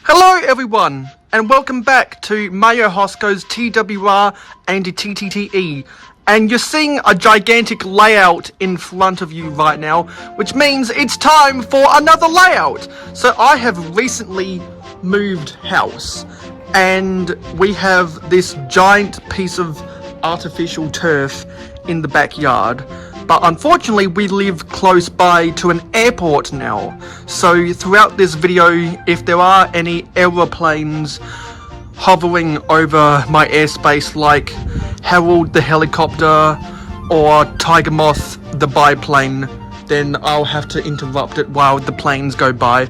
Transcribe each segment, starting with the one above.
Hello everyone, and welcome back to Mayo Hosco's TWR and TTTE. And you're seeing a gigantic layout in front of you right now, which means it's time for another layout. So I have recently moved house, and we have this giant piece of artificial turf in the backyard. But unfortunately, we live close by to an airport now. So throughout this video, if there are any aeroplanes hovering over my airspace like Harold the helicopter or Tiger Moth the biplane, then I'll have to interrupt it while the planes go by.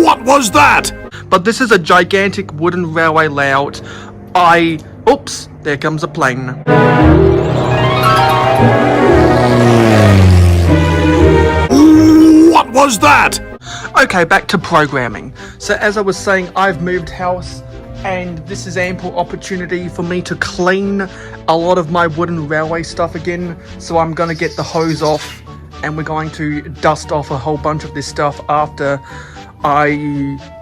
What was that? But this is a gigantic wooden railway layout. Oops, there comes a plane. What was that? Okay, back to programming. So as I was saying, I've moved house, and this is ample opportunity for me to clean a lot of my wooden railway stuff again. So I'm gonna get the hose off, and we're going to dust off a whole bunch of this stuff after I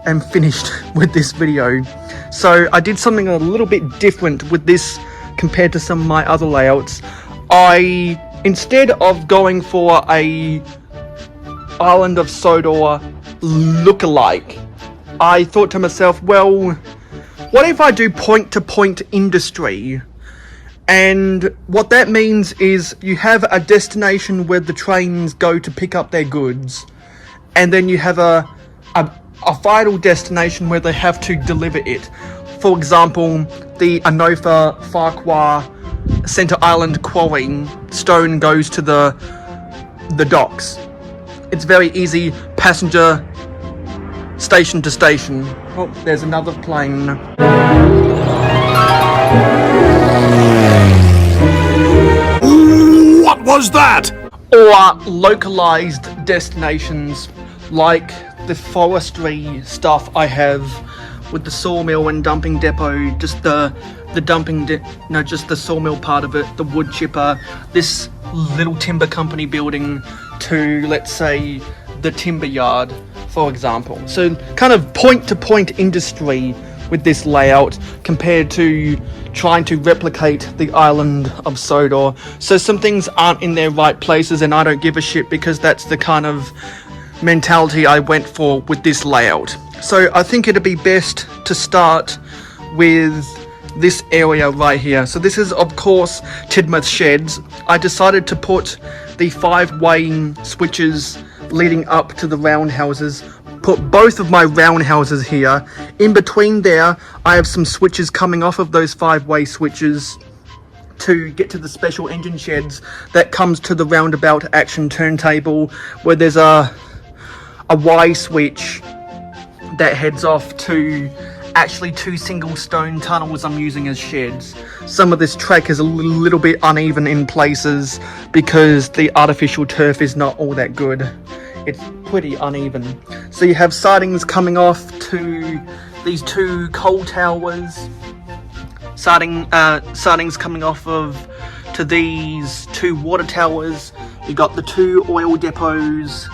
am finished with this video. So I did something a little bit different with this compared to some of my other layouts. Instead of going for a Island of Sodor look-alike, I thought to myself, well, what if I do point-to-point industry? And what that means is you have a destination where the trains go to pick up their goods, and then you have a final destination where they have to deliver it. For example, the Anofa Farquhar Centre Island quarry stone goes to the docks. It's very easy, passenger, station to station. Oh, there's another plane. What was that? Or localized destinations like the forestry stuff I have with the sawmill and dumping depot, just the sawmill part of it, the wood chipper, this little timber company building to, let's say, the timber yard, for example. So kind of point-to-point industry with this layout compared to trying to replicate the Island of Sodor. So some things aren't in their right places, and I don't give a shit because that's the kind of mentality I went for with this layout. So I think it'd be best to start with this area right here. So this is, of course, Tidmouth sheds. I decided to put the 5-way switches leading up to the roundhouses, put both of my roundhouses here. In between there, I have some switches coming off of those 5-way switches to get to the special engine sheds that comes to the roundabout action turntable, where there's a Y switch that heads off to actually 2 single stone tunnels I'm using as sheds. Some of this track is a little bit uneven in places because the artificial turf is not all that good. It's pretty uneven. So you have sidings coming off to these 2 coal towers, sidings coming off of to these 2 water towers. You've got the 2 oil depots,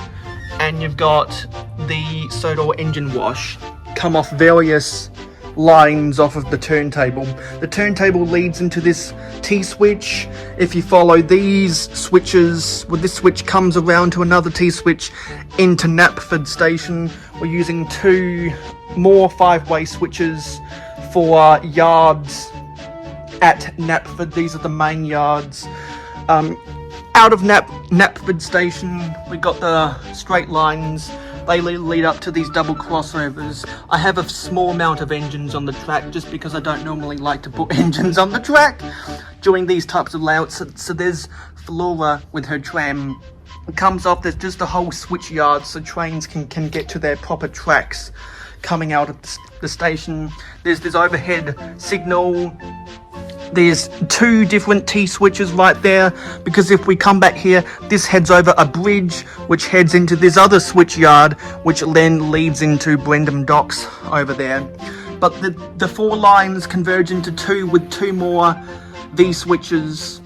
and you've got the Sodor engine wash come off various lines off of the turntable. The turntable leads into this T-switch. If you follow these switches, well, this switch comes around to another T-switch into Knapford station. We're using 2 more 5-way switches for yards at Knapford. These are the main yards. Out of Knapford station, we got the straight lines. They lead up to these double crossovers. I have a small amount of engines on the track just because I don't normally like to put engines on the track during these types of layouts. So there's Flora with her tram. It comes off, there's just a whole switch yard so trains can get to their proper tracks coming out of the station. There's this overhead signal. There's 2 different T-switches right there, because if we come back here, this heads over a bridge, which heads into this other switch yard, which then leads into Brendam docks over there. But the 4 lines converge into 2 with 2 more V-switches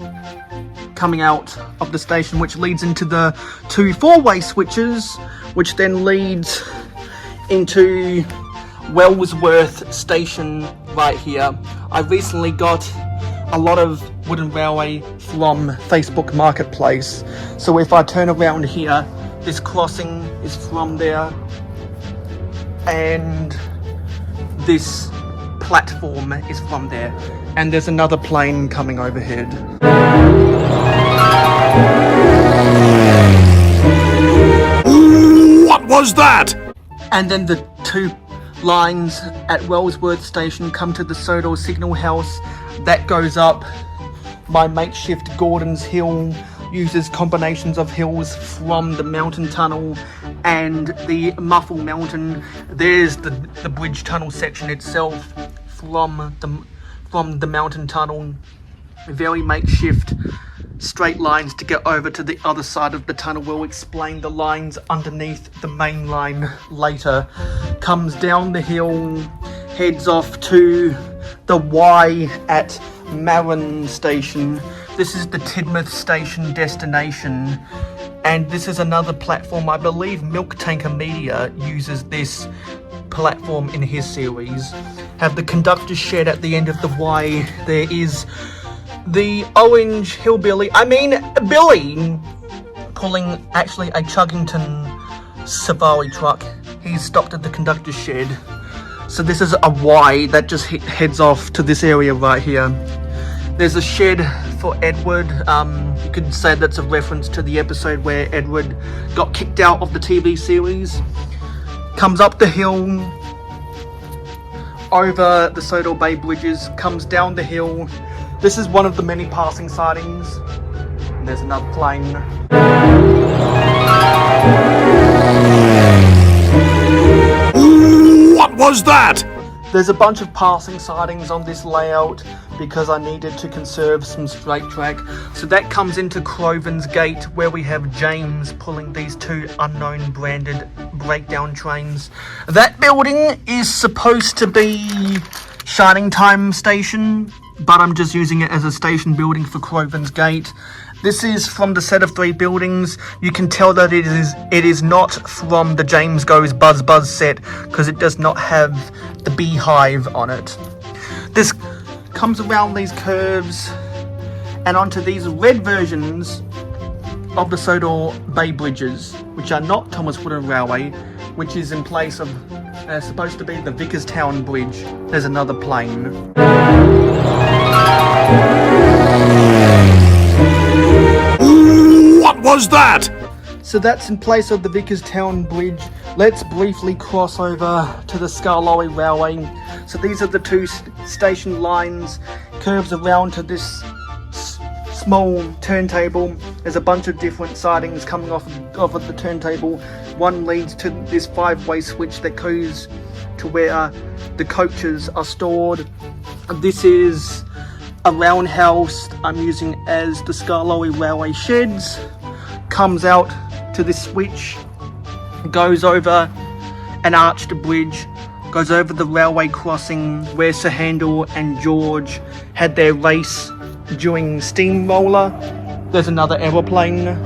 coming out of the station, which leads into the 2 4-way switches, which then leads into Wellsworth station right here. I recently got a lot of wooden railway from Facebook Marketplace, so if I turn around here, this crossing is from there, and this platform is from there, and there's another plane coming overhead. What was that? And then the 2 lines at Wellsworth station come to the Sodor signal house. That goes up my makeshift Gordon's Hill, uses combinations of hills from the mountain tunnel and the Muffle Mountain. There's the bridge tunnel section itself from the mountain tunnel. Very makeshift straight lines to get over to the other side of the tunnel. We'll explain the lines underneath the main line later. Comes down the hill, heads off to the Y at Marin station. This is the Tidmouth station destination, and this is another platform. I believe Milk Tanker Media uses this platform in his series. Have the conductor's shed at the end of the Y. There is the orange hillbilly, Billy, pulling actually a Chuggington Safari truck. He's stopped at the conductor's shed. So this is a Y that just heads off to this area right here. There's a shed for Edward. You could say that's a reference to the episode where Edward got kicked out of the TV series. Comes up the hill, over the Sodor Bay bridges, comes down the hill. This is one of the many passing sightings. And there's another plane. What was that? There's a bunch of passing sightings on this layout because I needed to conserve some straight track. So that comes into Croven's Gate, where we have James pulling these 2 unknown branded breakdown trains. That building is supposed to be Shining Time Station, but I'm just using it as a station building for Croven's Gate. This is from the set of 3 buildings. You can tell that it is not from the James Goes Buzz Buzz set, because it does not have the beehive on it. This comes around these curves and onto these red versions of the Sodor Bay bridges, which are not Thomas Wooden Railway, which is in place of supposed to be the Vickerstown Bridge. There's another plane. What was that? So that's in place of the Vickerstown Bridge. Let's briefly cross over to the Scarloey Railway. So these are the 2 station lines, curves around to this small turntable. There's a bunch of different sidings coming off of the turntable. One leads to this 5-way switch that goes to where the coaches are stored. This is a roundhouse I'm using as the Scarloey Railway sheds. Comes out to this switch, goes over an arched bridge, goes over the railway crossing where Sir Handel and George had their race during Steamroller. There's another aeroplane.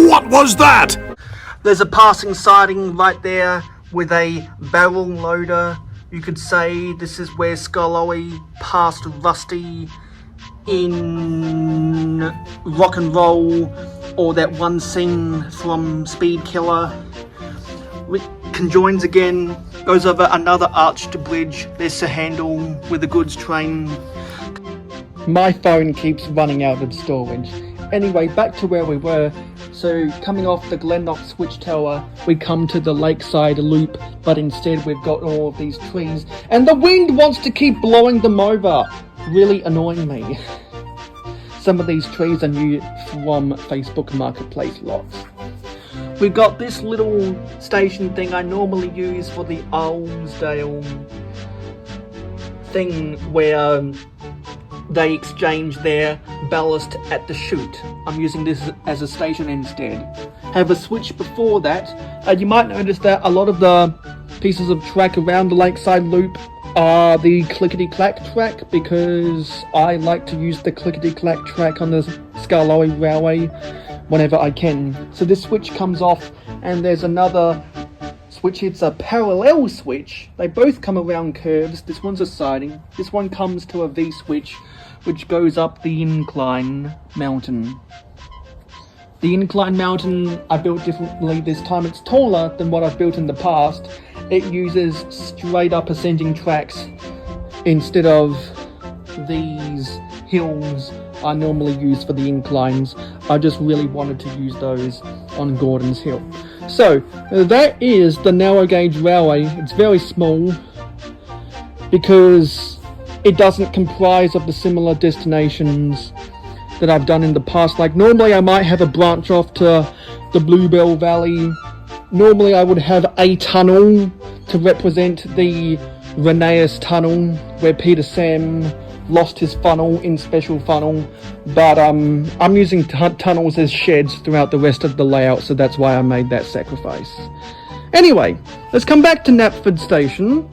What was that? There's a passing siding right there with a barrel loader. You could say this is where Scarloey passed Rusty in Rock and Roll, or that one scene from Speed Killer. It conjoins again, goes over another arched bridge. There's Sir Handel with a goods train. My phone keeps running out of storage. Anyway, back to where we were. So coming off the Glenlock Switch Tower, we come to the Lakeside Loop, but instead we've got all of these trees, and the wind wants to keep blowing them over, really annoying me. Some of these trees are new from Facebook Marketplace lots. We've got this little station thing I normally use for the Almsdale thing where they exchange their ballast at the chute. I'm using this as a station instead. Have a switch before that, and you might notice that a lot of the pieces of track around the Lakeside Loop The clickety-clack track, because I like to use the clickety-clack track on the Scarloey Railway whenever I can. So this switch comes off, and there's another switch. It's a parallel switch. They both come around curves. This one's a siding. This one comes to a V switch, which goes up the incline mountain. The incline mountain I built differently this time. It's taller than what I've built in the past. It uses straight up ascending tracks instead of these hills I normally use for the inclines. I just really wanted to use those on Gordon's Hill. So that is the narrow gauge railway. It's very small because it doesn't comprise of the similar destinations that I've done in the past. Like normally I might have a branch off to the Bluebell Valley. Normally I would have a tunnel to represent the Renaeus Tunnel where Peter Sam lost his funnel in Special Funnel, but I'm using tunnels as sheds throughout the rest of the layout, so that's why I made that sacrifice. Anyway, let's come back to Knapford Station,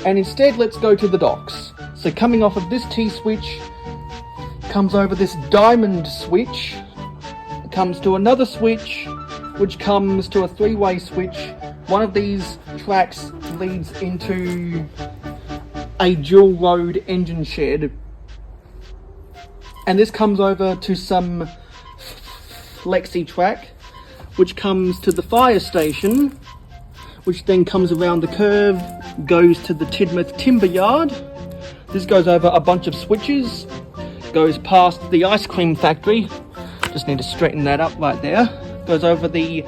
and instead let's go to the docks. So coming off of this T-switch, comes over this diamond switch, comes to another switch, which comes to a three-way switch. One of these tracks leads into a dual road engine shed, and this comes over to some flexi track, which comes to the fire station, which then comes around the curve, goes to the Tidmouth timber yard. This goes over a bunch of switches, goes past the ice cream factory, just need to straighten that up right there, goes over the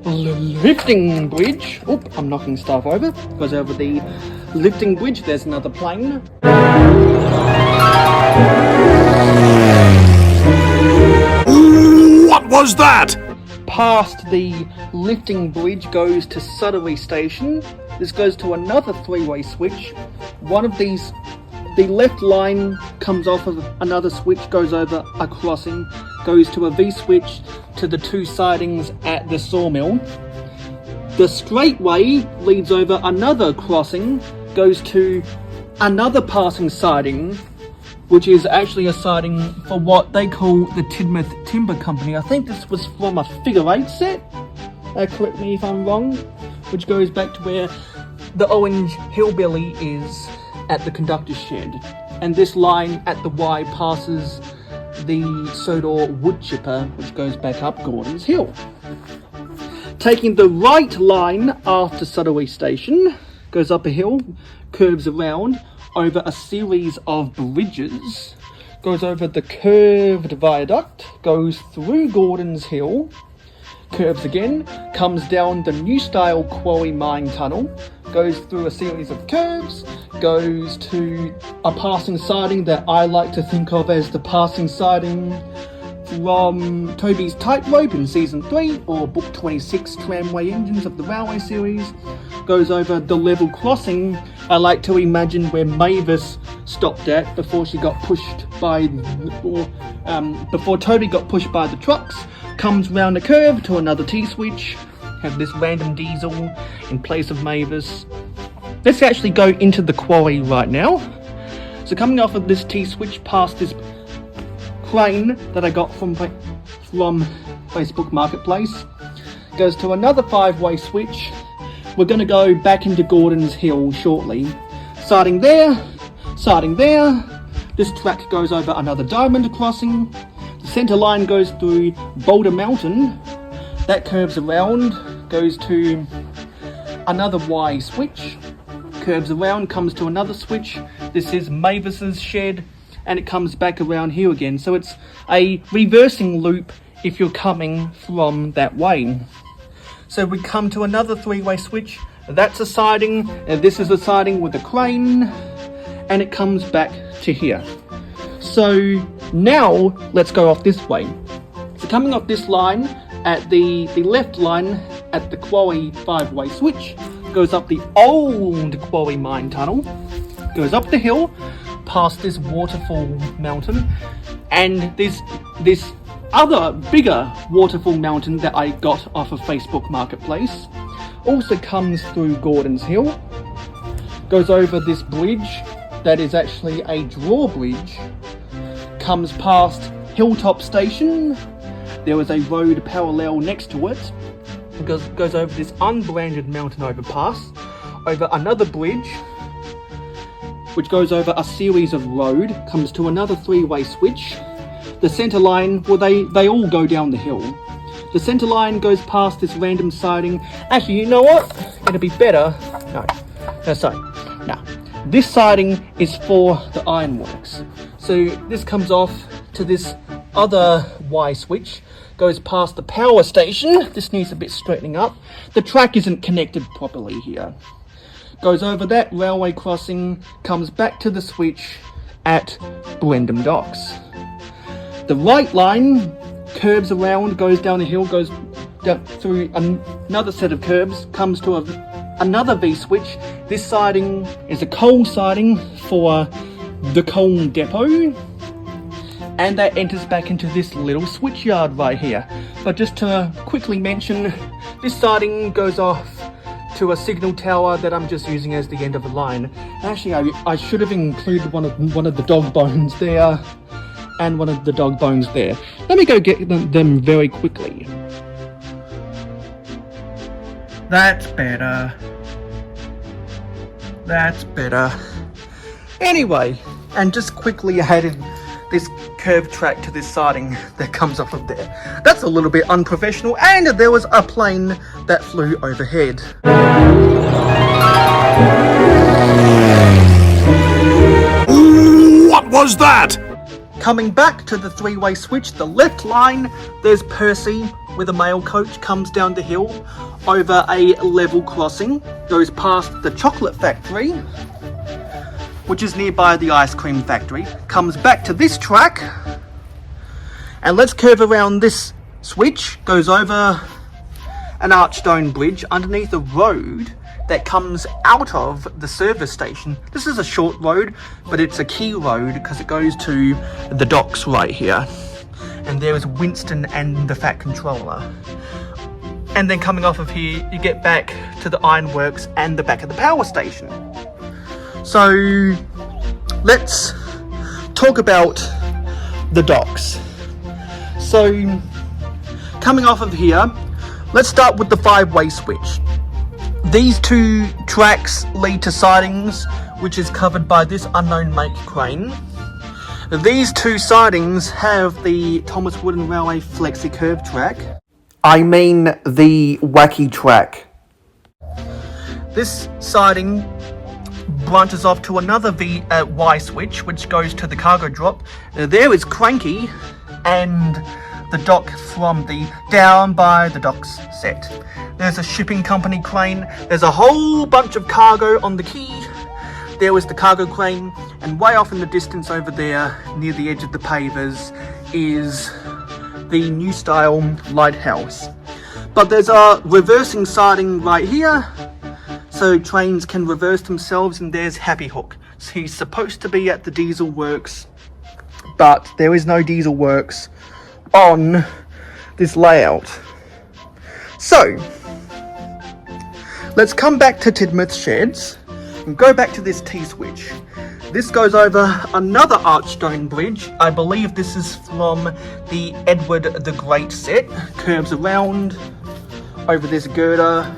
lifting bridge. Oop, I'm knocking stuff over. Goes over the lifting bridge. There's another plane. What was that? Past the lifting bridge goes to Sudbury Station. This goes to another three-way switch. One of these, the left line comes off of another switch, goes over a crossing, goes to a V switch to the two sidings at the sawmill. The straight way leads over another crossing, goes to another passing siding, which is actually a siding for what they call the Tidmouth Timber Company. I think this was from a figure eight set, correct me if I'm wrong, which goes back to where the orange hillbilly is at the conductor's shed. And this line at the Y passes the Sodor wood chipper, which goes back up Gordon's Hill. Taking the right line after Sudbury Station, goes up a hill, curves around over a series of bridges, goes over the curved viaduct, goes through Gordon's Hill, curves again, comes down the new style Quarry Mine Tunnel, goes through a series of curves, goes to a passing siding that I like to think of as the passing siding from Toby's Tightrope in Season 3, or Book 26 Tramway Engines of the Railway series, goes over the level crossing I like to imagine where Mavis stopped at before she got pushed by, before Toby got pushed by the trucks, comes round a curve to another T-switch, have this random diesel in place of Mavis. Let's actually go into the quarry right now. So coming off of this T-switch past this crane that I got from Facebook Marketplace, goes to another 5-way switch. We're going to go back into Gordon's Hill shortly. Siding there, this track goes over another diamond crossing. The centre line goes through Boulder Mountain. That curves around, goes to another Y switch, curves around, comes to another switch. This is Mavis's shed, and it comes back around here again. So it's a reversing loop if you're coming from that way. So we come to another 3-way switch. That's a siding, and this is a siding with a crane, and it comes back to here. So now let's go off this way. So coming off this line, at the left line at the Quarry 5-way switch, goes up the old Quarry Mine Tunnel, goes up the hill, past this waterfall mountain, and this other bigger waterfall mountain that I got off of Facebook Marketplace also comes through Gordon's Hill, goes over this bridge that is actually a drawbridge, comes past Hilltop Station. There is a road parallel next to it. It goes over this unbranded mountain overpass, over another bridge, which goes over a series of road, comes to another three-way switch. The centre line, well, they all go down the hill. The centre line goes past this random siding. Actually, you know what? It'd be better. No, sorry. No. This siding is for the ironworks. So this comes off to this other Y switch, goes past the power station. This needs a bit straightening up. The track isn't connected properly here. Goes over that railway crossing, comes back to the switch at Brendam Docks. The right line curves around, goes down a hill, goes down through another set of curves, comes to another V switch. This siding is a coal siding for the coal depot, and that enters back into this little switch yard right here. But just to quickly mention, this siding goes off to a signal tower that I'm just using as the end of the line. Actually, I should have included one of the dog bones there, and one of the dog bones there. Let me go get them very quickly. That's better. That's better. Anyway, and just quickly added this curved track to this siding that comes off of there. That's a little bit unprofessional, and there was a plane that flew overhead. What was that? Coming back to the three-way switch, the left line, there's Percy with a mail coach, comes down the hill over a level crossing, goes past the chocolate factory, which is nearby the ice cream factory, comes back to this track, and let's curve around this switch, goes over an arch stone bridge underneath a road that comes out of the service station. This is a short road, but it's a key road because it goes to the docks right here. And there is Winston and the Fat Controller. And then coming off of here, you get back to the ironworks and the back of the power station. So let's talk about the docks. So coming off of here, let's start with the five-way switch. These two tracks lead to sidings, which is covered by this unknown make crane. These two sidings have the Thomas Wooden Railway Flexi Curve track. I mean the wacky track. This siding branches off to another Y switch, which goes to the cargo drop. There is Cranky and the dock from the Down by the Docks set. There's a shipping company crane. There's a whole bunch of cargo on the quay. There was the cargo crane, and way off in the distance over there, near the edge of the pavers, is the new style lighthouse. But there's a reversing siding right here, so trains can reverse themselves, and there's Happy Hook. So he's supposed to be at the diesel works, but there is no diesel works on this layout. So let's come back to Tidmouth sheds and go back to this T-switch. This goes over another archstone bridge. I believe this is from the Edward the Great set. Curves around over this girder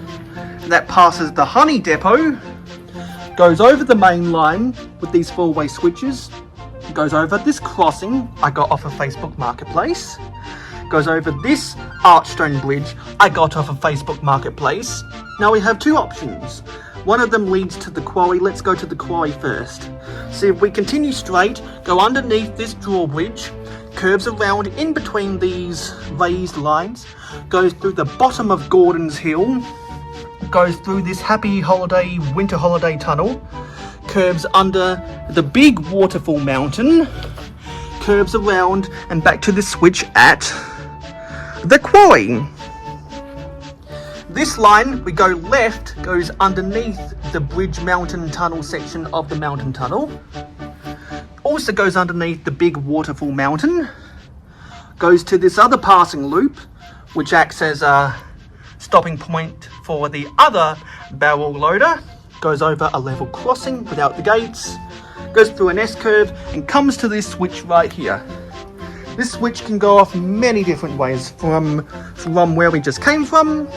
that passes the honey depot, goes over the main line with these four-way switches, goes over this crossing I got off of Facebook Marketplace, goes over this archstone bridge I got off of Facebook Marketplace. Now we have two options. One of them leads to the quarry. Let's go to the quarry first. So if we continue straight, go underneath this drawbridge, curves around in between these raised lines, goes through the bottom of Gordon's Hill, goes through this Happy Holiday Winter Holiday Tunnel, curves under the big waterfall mountain, curves around and back to the switch at the quarry. This line, we go left, goes underneath the Bridge Mountain Tunnel section of the mountain tunnel. Also goes underneath the big waterfall mountain. Goes to this other passing loop, which acts as a stopping point for the other barrel loader. goes over a level crossing without the gates, goes through an S-curve and comes to this switch right here. This switch can go off many different ways from where we just came from.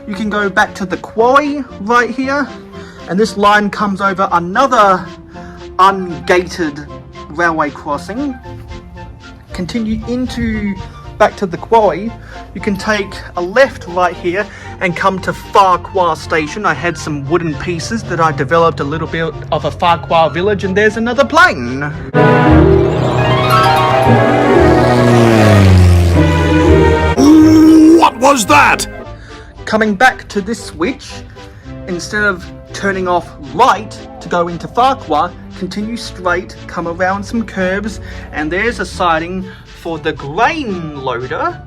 You can go back to the quarry right here, and this line comes over another ungated railway crossing. Continue back to the quarry. You can take a left right here and come to Farquhar station. I had some wooden pieces that I developed a little bit of a Farquhar village, and there's another plane. What was that? Coming back to this switch, instead of turning off right to go into Farquhar, continue straight, come around some curves, and there's a siding for the grain loader.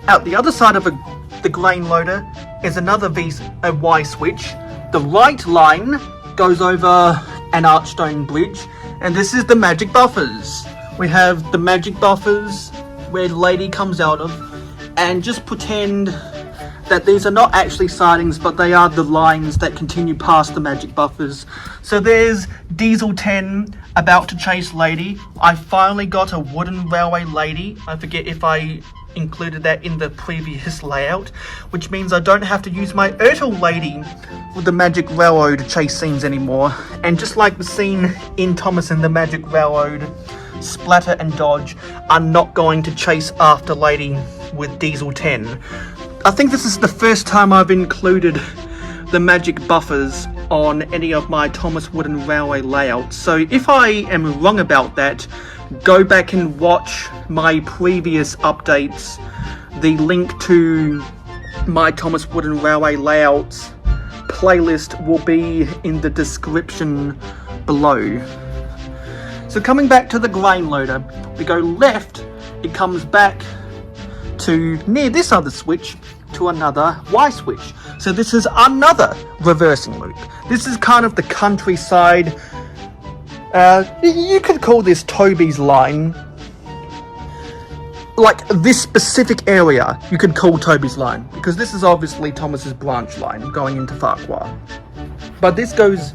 Out the other side of the grain loader is another Y switch. The right line goes over an archstone bridge, and this is the magic buffers. We have the magic buffers where the lady comes out of, and just pretend that these are not actually sidings, but they are the lines that continue past the magic buffers. So there's Diesel 10 about to chase lady. I finally got a wooden railway lady. I forget if I included that in the previous layout, which means I don't have to use my Ertl lady for the magic railroad chase scenes anymore. And just like the scene in Thomas and the Magic Railroad, Splatter and Dodge are not going to chase after lady with Diesel 10. I think this is the first time I've included the magic buffers on any of my Thomas Wooden Railway layouts. So if I am wrong about that, go back and watch my previous updates. The link to my Thomas Wooden Railway layouts playlist will be in the description below. So coming back to the grain loader, we go left, it comes back to near this other switch to another Y switch. So this is another reversing loop. This is kind of the countryside. You could call this Toby's line. Like this specific area, you could call Toby's line, because this is obviously Thomas's branch line going into Farquhar. But this goes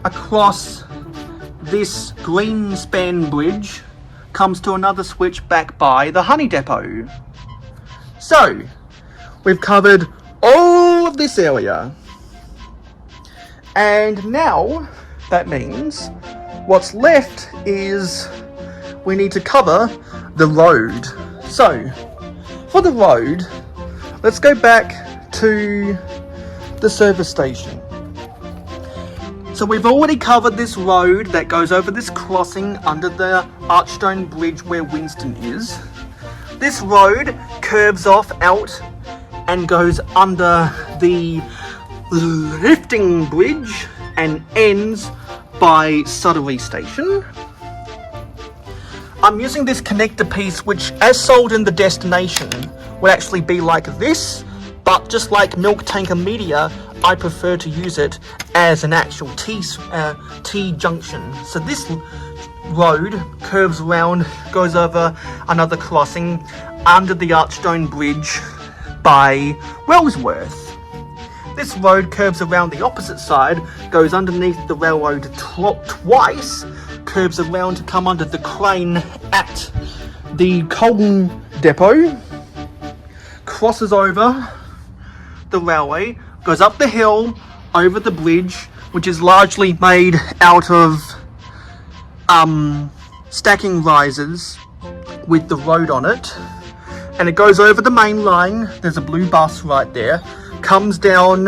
across this green span bridge, comes to another switch back by the honey depot. So, we've covered all of this area. And now, that means what's left is we need to cover the road. So, for the road, let's go back to the service station. So we've already covered this road that goes over this crossing under the Archstone Bridge where Winston is. This road curves off out and goes under the lifting bridge and ends by Sudbury Station. I'm using this connector piece, which as sold in the destination would actually be like this, but just like Milk Tanker Media, I prefer to use it as an actual T-junction. So this road curves around, goes over another crossing under the Archstone Bridge by Wellsworth. This road curves around the opposite side, goes underneath the railroad twice, curves around to come under the crane at the Colton depot, crosses over the railway, goes up the hill, over the bridge, which is largely made out of stacking risers with the road on it, and it goes over the main line. There's a blue bus right there, comes down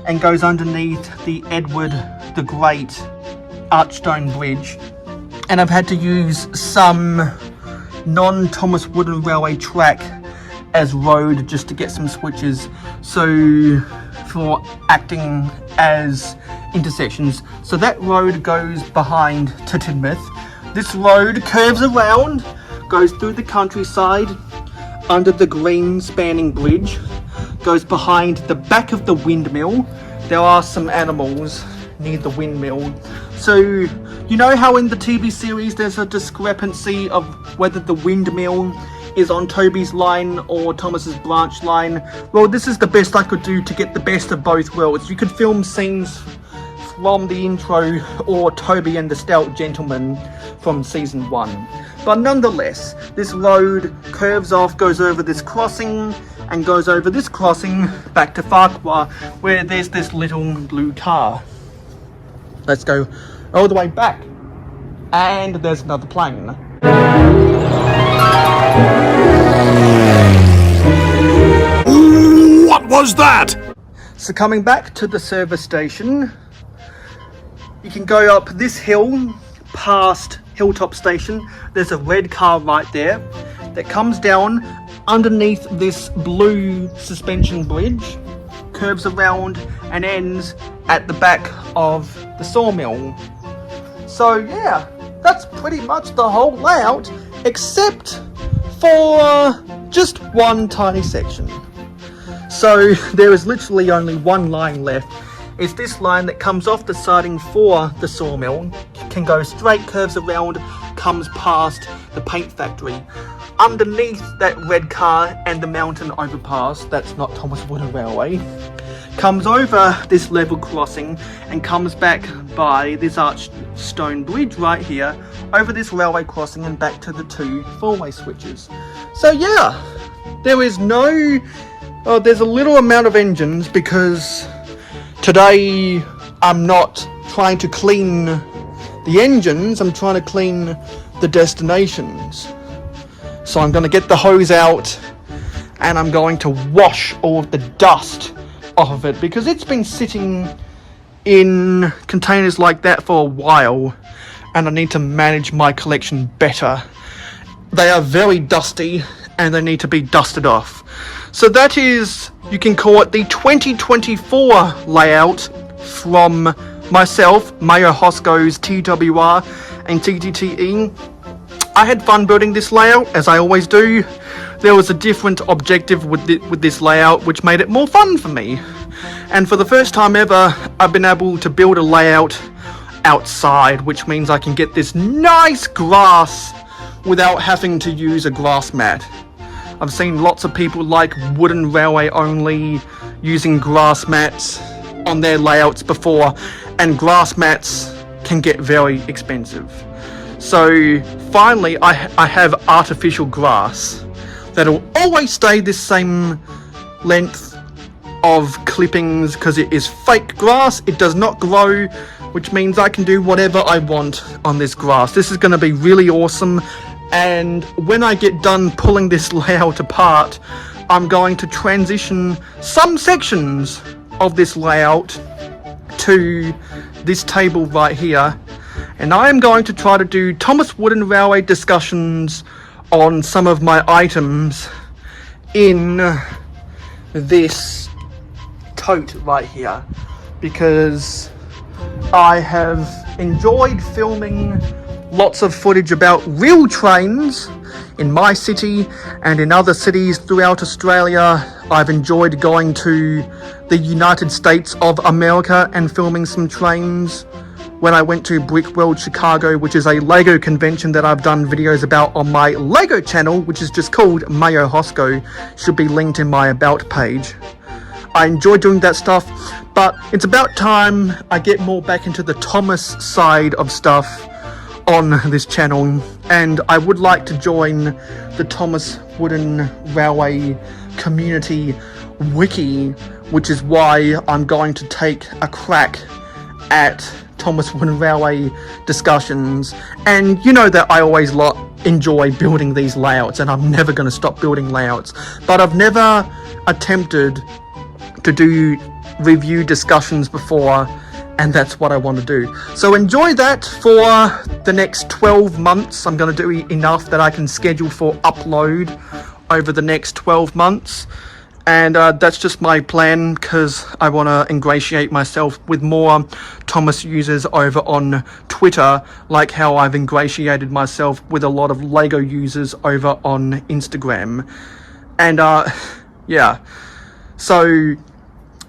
and goes underneath the Edward the Great Archstone Bridge. And I've had to use some non-Thomas Wooden Railway track as road just to get some switches, so for acting as intersections. So that road goes behind to Tidmouth. This road curves around, goes through the countryside under the green spanning bridge, goes behind the back of the windmill. There are some animals near the windmill. So you know how in the TV series there's a discrepancy of whether the windmill is on Toby's line or Thomas's branch line. Well, this is the best I could do to get the best of both worlds. You could film scenes from the intro or Toby and the Stout Gentleman from season 1. But nonetheless, this road curves off, goes over this crossing, and goes over this crossing back to Farquhar, where there's this little blue car. Let's go all the way back. And there's another plane. What was that? So coming back to the service station, you can go up this hill past Hilltop Station. There's a red car right there that comes down underneath this blue suspension bridge, curves around and ends at the back of the sawmill. So yeah, that's pretty much the whole layout, except for just one tiny section. So there is literally only one line left. It's this line that comes off the siding for the sawmill, can go straight, curves around, comes past the paint factory. Underneath that red car and the mountain overpass, that's not Thomas Wooden Railway, comes over this level crossing and comes back by this arched stone bridge right here, over this railway crossing and back to the 2 four-way switches. So yeah, there is no... Oh, there's a little amount of engines because today I'm not trying to clean the engines, I'm trying to clean the destinations. So I'm going to get the hose out and I'm going to wash all of the dust off of it because it's been sitting in containers like that for a while and I need to manage my collection better. They are very dusty and they need to be dusted off. So that is, you can call it the 2024 layout from myself, Mayo Hosco's TWR and TTTE. I had fun building this layout, as I always do. There was a different objective with this layout, which made it more fun for me. And for the first time ever, I've been able to build a layout outside, which means I can get this nice grass without having to use a grass mat. I've seen lots of people like Wooden Railway only using grass mats on their layouts before, and grass mats can get very expensive. So finally I have artificial grass that'll always stay this same length of clippings because it is fake grass. It does not grow, which means I can do whatever I want on this grass. This is going to be really awesome. And when I get done pulling this layout apart, I'm going to transition some sections of this layout to this table right here. And I am going to try to do Thomas Wooden Railway discussions on some of my items in this tote right here. Because I have enjoyed filming lots of footage about real trains in my city and in other cities throughout Australia. I've enjoyed going to the United States of America and filming some trains. When I went to Brick World Chicago, which is a LEGO convention that I've done videos about on my LEGO channel, which is just called Mayo Hosco, should be linked in my about page. I enjoy doing that stuff, but it's about time I get more back into the Thomas side of stuff on this channel, and I would like to join the Thomas Wooden Railway community wiki, which is why I'm going to take a crack at Thomas Wooden Railway discussions. And you know that I always enjoy building these layouts, and I'm never going to stop building layouts, but I've never attempted to do review discussions before, and that's what I want to do. So enjoy that for the next 12 months. I'm going to do enough that I can schedule for upload over the next 12 months. And that's just my plan, because I want to ingratiate myself with more Thomas users over on Twitter, like how I've ingratiated myself with a lot of LEGO users over on Instagram. And yeah, so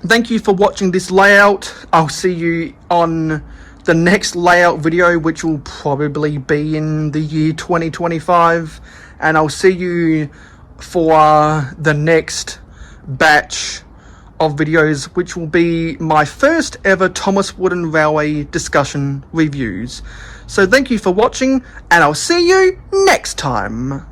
thank you for watching this layout. I'll see you on the next layout video, which will probably be in the year 2025, and I'll see you for the next batch of videos, which will be my first ever Thomas Wooden Railway discussion reviews. So thank you for watching, and I'll see you next time.